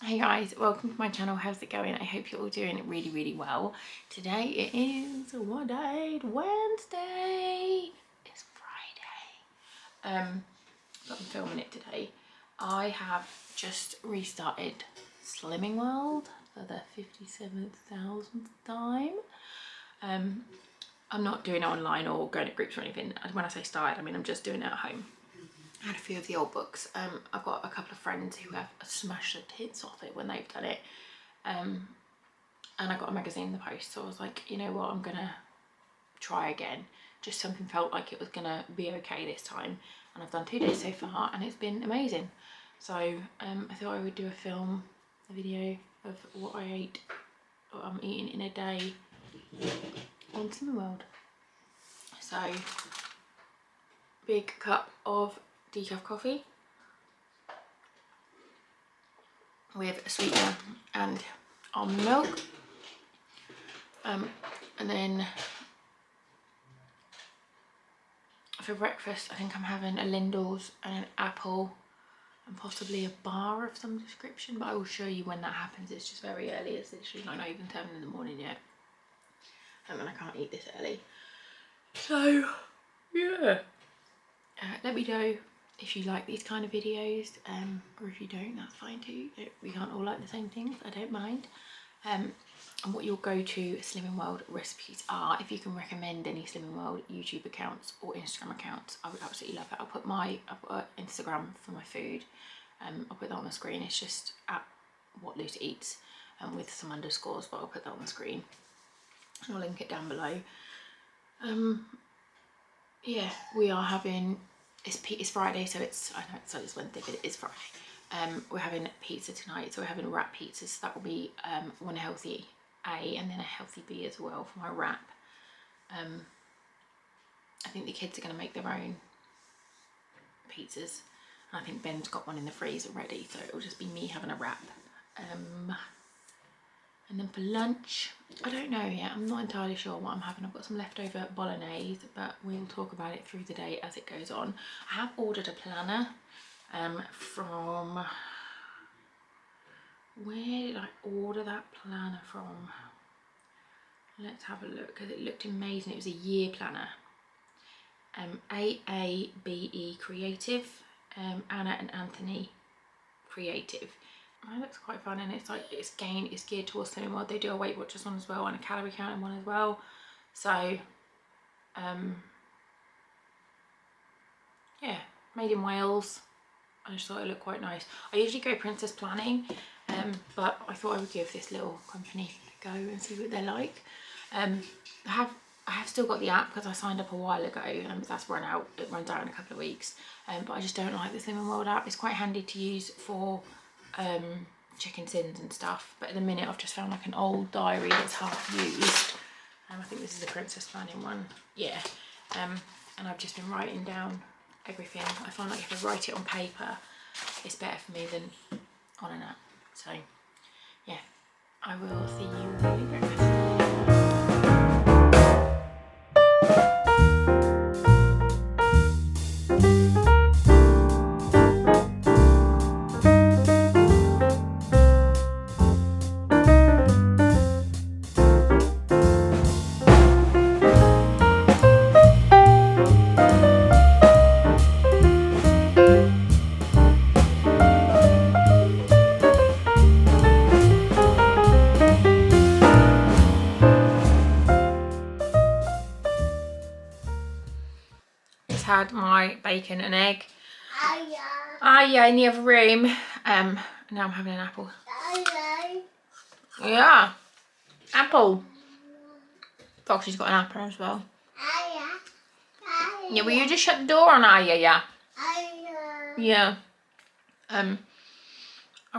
Hey guys, welcome to my channel. How's it going? I hope you're all doing really well. Today it is what day? Wednesday. It's Friday. But I'm filming it today. I have just restarted Slimming World for the 57,000th time. I'm not doing it online or going to groups or anything. When I say started, I mean I'm just doing it at home. I had a few of the old books. I've got a couple of friends who have smashed the tits off it when they've done it. And I got a magazine in the post, so I was like, you know what, I'm gonna try again. Just something felt like it was gonna be okay this time. And I've done 2 days so far and it's been amazing. So I thought I would do a video of what I ate, what I'm eating in a day on Slimming World. So, big cup of decaf coffee with a sweetener and almond milk, and then for breakfast I think I'm having a Lindel's and an apple and possibly a bar of some description, but I will show you when that happens. It's just very early. It's literally like not even 7 in the morning yet, and I can't eat this early. So yeah, let me know if you like these kind of videos, or if you don't, that's fine too. We can't all like the same things, I don't mind. And what your go-to Slimming World recipes are. If you can recommend any Slimming World YouTube accounts or Instagram accounts, I would absolutely love it. I've got Instagram for my food. I'll put that on the screen. It's just at What Lucy Eats, with some underscores, but I'll put that on the screen. And I'll link it down below. Yeah, we are having, it's Friday, so it's, I know it's Wednesday, but it is Friday. We're having pizza tonight, so we're having wrap pizzas. So that will be one healthy A and then a healthy B as well for my wrap. I think the kids are going to make their own pizzas. And I think Ben's got one in the freezer ready, so it'll just be me having a wrap. And then for lunch, I don't know yet. I'm not entirely sure what I'm having. I've got some leftover bolognese, but we'll talk about it through the day as it goes on. I have ordered a planner from, where did I order that planner from? Let's have a look, because it looked amazing. It was a year planner. AABE Creative, Anna and Anthony Creative. It looks quite fun, and it's like it's geared towards Slimming World. They do a Weight Watchers one as well and a calorie counting one as well. So yeah, made in Wales. I just thought it looked quite nice. I usually go princess planning, but I thought I would give this little company a go and see what they're like. I have still got the app because I signed up a while ago, and that's run out. It runs out in a couple of weeks, but I just don't like the Slimming World app. It's quite handy to use for chicken sins and stuff, but at the minute I've just found like an old diary that's half used. I think this is a princess planning one, yeah. And I've just been writing down everything. I find like if I write it on paper, it's better for me than on an app. So yeah, I will see you when we breakfast. Had my bacon and egg. Yeah, in the other room. Now I'm having an apple. Yeah, apple. Foxy's got an apple as well. Yeah, will you just shut the door on Aya? Yeah. Yeah. I've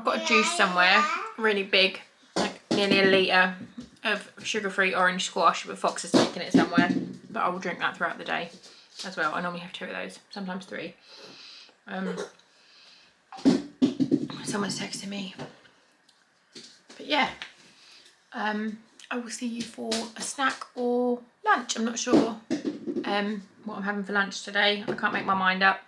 got a juice somewhere, really big, like nearly a litre of sugar-free orange squash, but Fox is taking it somewhere. But I will drink that throughout the day as well. I normally have 2 of those, sometimes 3. Someone's texting me. But yeah, I will see you for a snack or lunch. I'm not sure what I'm having for lunch today. I can't make my mind up.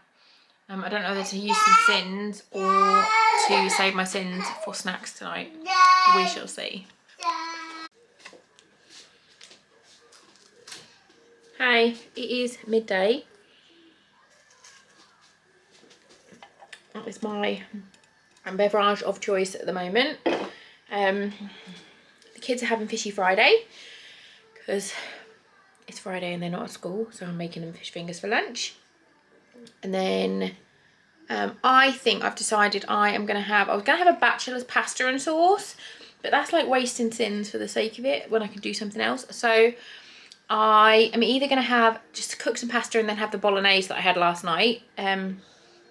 I don't know whether to use some sins or to save my sins for snacks tonight. We shall see. Hey, it is midday. That is my beverage of choice at the moment. The kids are having Fishy Friday because it's Friday and they're not at school, so I'm making them fish fingers for lunch. And then I think I've decided I was gonna have a bachelor's pasta and sauce, but that's like wasting sins for the sake of it when I can do something else. So I am either gonna have just cook some pasta and then have the bolognese that I had last night,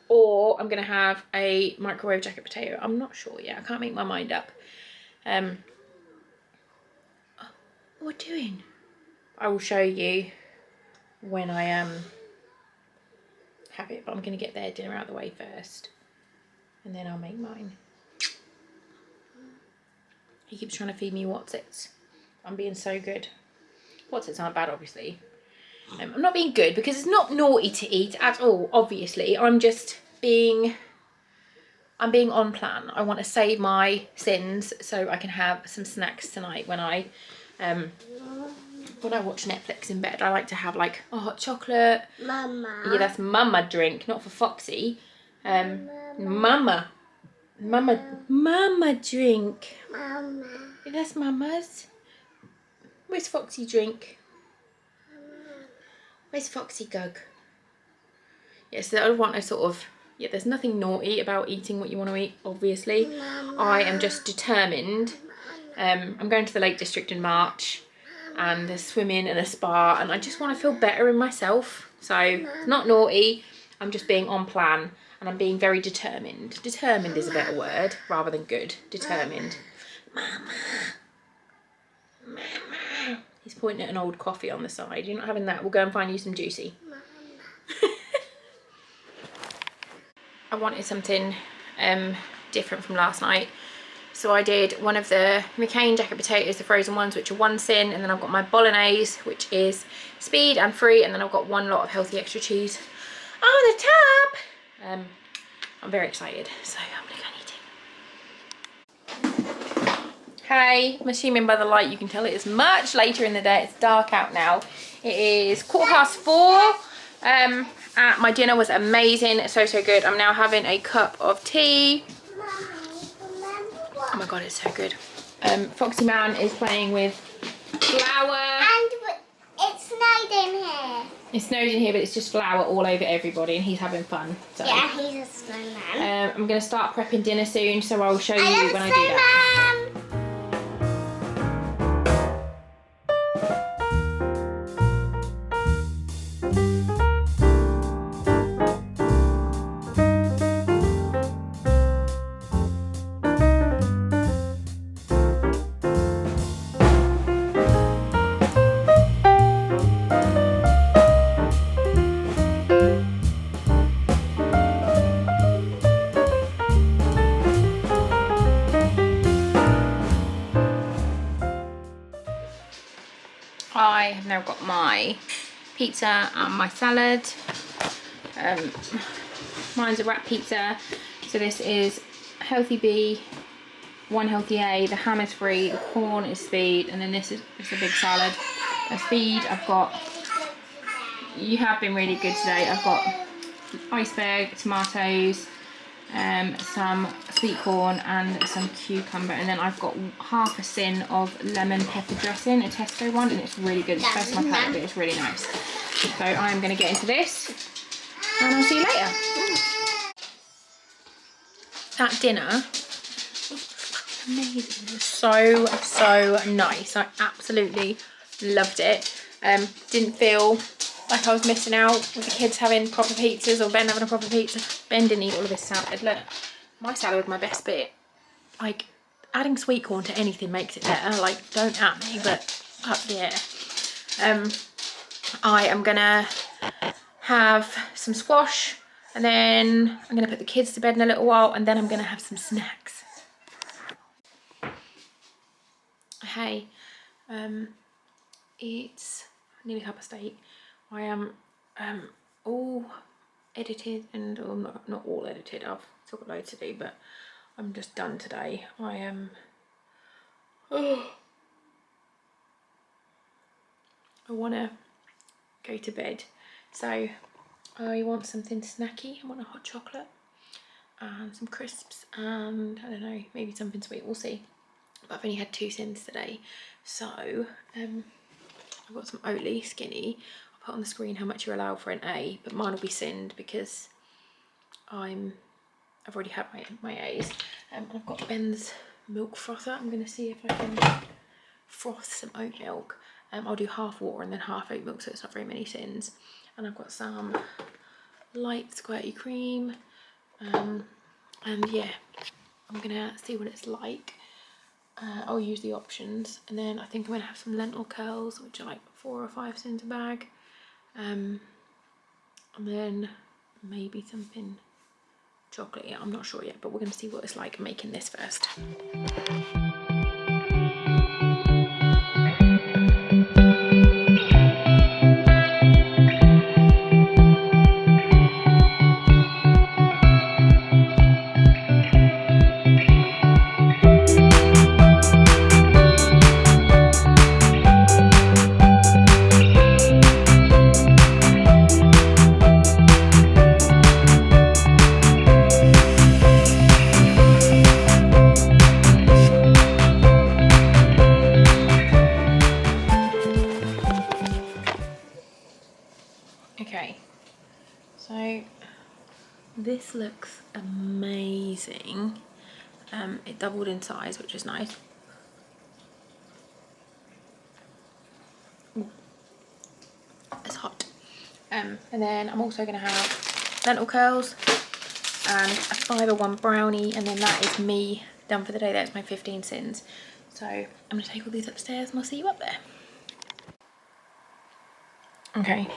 or I'm gonna have a microwave jacket potato. I'm not sure yet. I can't make my mind up. What we're doing. I will show you when I have it, but I'm gonna get their dinner out of the way first, and then I'll make mine. He keeps trying to feed me Whatsits. I'm being so good. Whatsits aren't bad, obviously. I'm not being good because it's not naughty to eat at all, obviously. I'm being on plan. I want to save my sins so I can have some snacks tonight when I watch Netflix in bed. I like to have like a hot chocolate. Mama. Yeah, that's mama drink, not for Foxy. Mama drink. Mama. Yeah, that's mama's. Where's Foxy drink? Where's Foxy Gug? Yeah, so I want to sort of, yeah, there's nothing naughty about eating what you want to eat, obviously. Mama. I am just determined. I'm going to the Lake District in March, and there's swimming and a spa, and I just want to feel better in myself. So it's not naughty, I'm just being on plan, and I'm being very determined. Determined is a better word rather than good. Determined. Mama. Mama. He's pointing at an old coffee on the side. You're not having that? We'll go and find you some juicy. I wanted something different from last night. So I did one of the McCain jacket potatoes, the frozen ones, which are 1 sin, and then I've got my bolognese, which is speed and free, and then I've got 1 lot of healthy extra cheese on the top. I'm very excited, so I'm gonna go and eat it. Hey, I'm assuming by the light you can tell it is much later in the day. It's dark out now. It is 4:15. My dinner was amazing, so good. I'm now having a cup of tea. Oh my god, it's so good. Foxy Man is playing with flour. And it snowed in here. It snowed in here, but it's just flour all over everybody, and he's having fun. So. Yeah, he's a snowman. I'm going to start prepping dinner soon, so I'll show you when I do that. I have now got my pizza and my salad. Mine's a wrap pizza. So this is healthy B, 1 healthy A, the ham is free, the corn is speed, and then this is a big salad. A speed, I've got, you have been really good today. I've got iceberg, tomatoes, some sweet corn and some cucumber, and then I've got 1/2 a sin of lemon pepper dressing, a Tesco one, and it's really good. It's first my palate, but it's really nice. So I'm going to get into this, and I'll see you later. That dinner, amazing. It was so nice. I absolutely loved it. Didn't feel like I was missing out with the kids having proper pizzas or Ben having a proper pizza. Ben didn't eat all of his salad. Look, my salad was my best bit. Like, adding sweet corn to anything makes it better. Like, don't at me, but yeah. I am gonna have some squash, and then I'm gonna put the kids to bed in a little while, and then I'm gonna have some snacks. Hey, it's nearly 8:30. I am all edited, and not all edited. I've still got loads to do, but I'm just done today. I am... Oh, I want to go to bed. So I want something snacky. I want a hot chocolate and some crisps and I don't know, maybe something sweet, we'll see. But I've only had 2 sins today. So I've got some Oatly skinny. I'll put on the screen how much you're allowed for an A, but mine will be sinned because I've already had my A's. And I've got Ben's milk frother. I'm going to see if I can froth some oat milk. I'll do half water and then half oat milk, so it's not very many sins. And I've got some light squirty cream. And yeah, I'm gonna see what it's like. I'll use the options, and then I think I'm gonna have some lentil curls, which are like 4 or 5 cents a bag. And then maybe something chocolatey. I'm not sure yet, but we're gonna see what it's like making this first. Okay, so this looks amazing. It doubled in size, which is nice. Ooh, it's hot. And then I'm also going to have lentil curls and a fibre-one brownie, and then that is me done for the day. That's my 15 sins. So I'm going to take all these upstairs and I'll see you up there. Okay,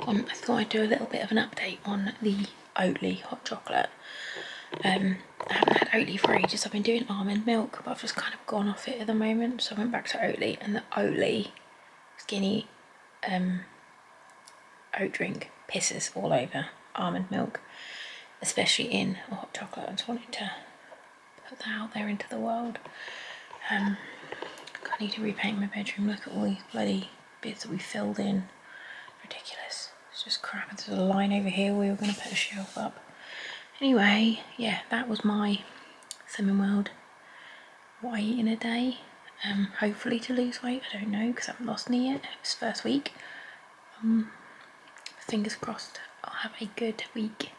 I thought I'd do a little bit of an update on the Oatly hot chocolate. I haven't had Oatly for ages. I've been doing almond milk, but I've just kind of gone off it at the moment. So I went back to Oatly, and the Oatly skinny oat drink pisses all over almond milk, especially in a hot chocolate. I just wanted to put that out there into the world. I need to repaint my bedroom. Look at all these bloody bits that we filled in. Ridiculous. It's just crap. There's a line over here. We were going to put a shelf up. Anyway, yeah, that was my Slimming World. What I eat in a day. Hopefully to lose weight. I don't know because I haven't lost any yet. It's first week. Fingers crossed I'll have a good week.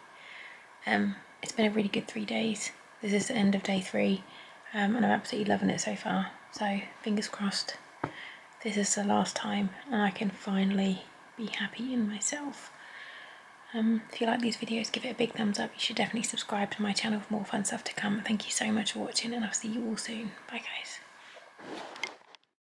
It's been a really good 3 days. This is the end of day 3, and I'm absolutely loving it so far. So fingers crossed this is the last time and I can finally be happy in myself. If you like these videos, give it a big thumbs up. You should definitely subscribe to my channel for more fun stuff to come. Thank you so much for watching, and I'll see you all soon. Bye guys.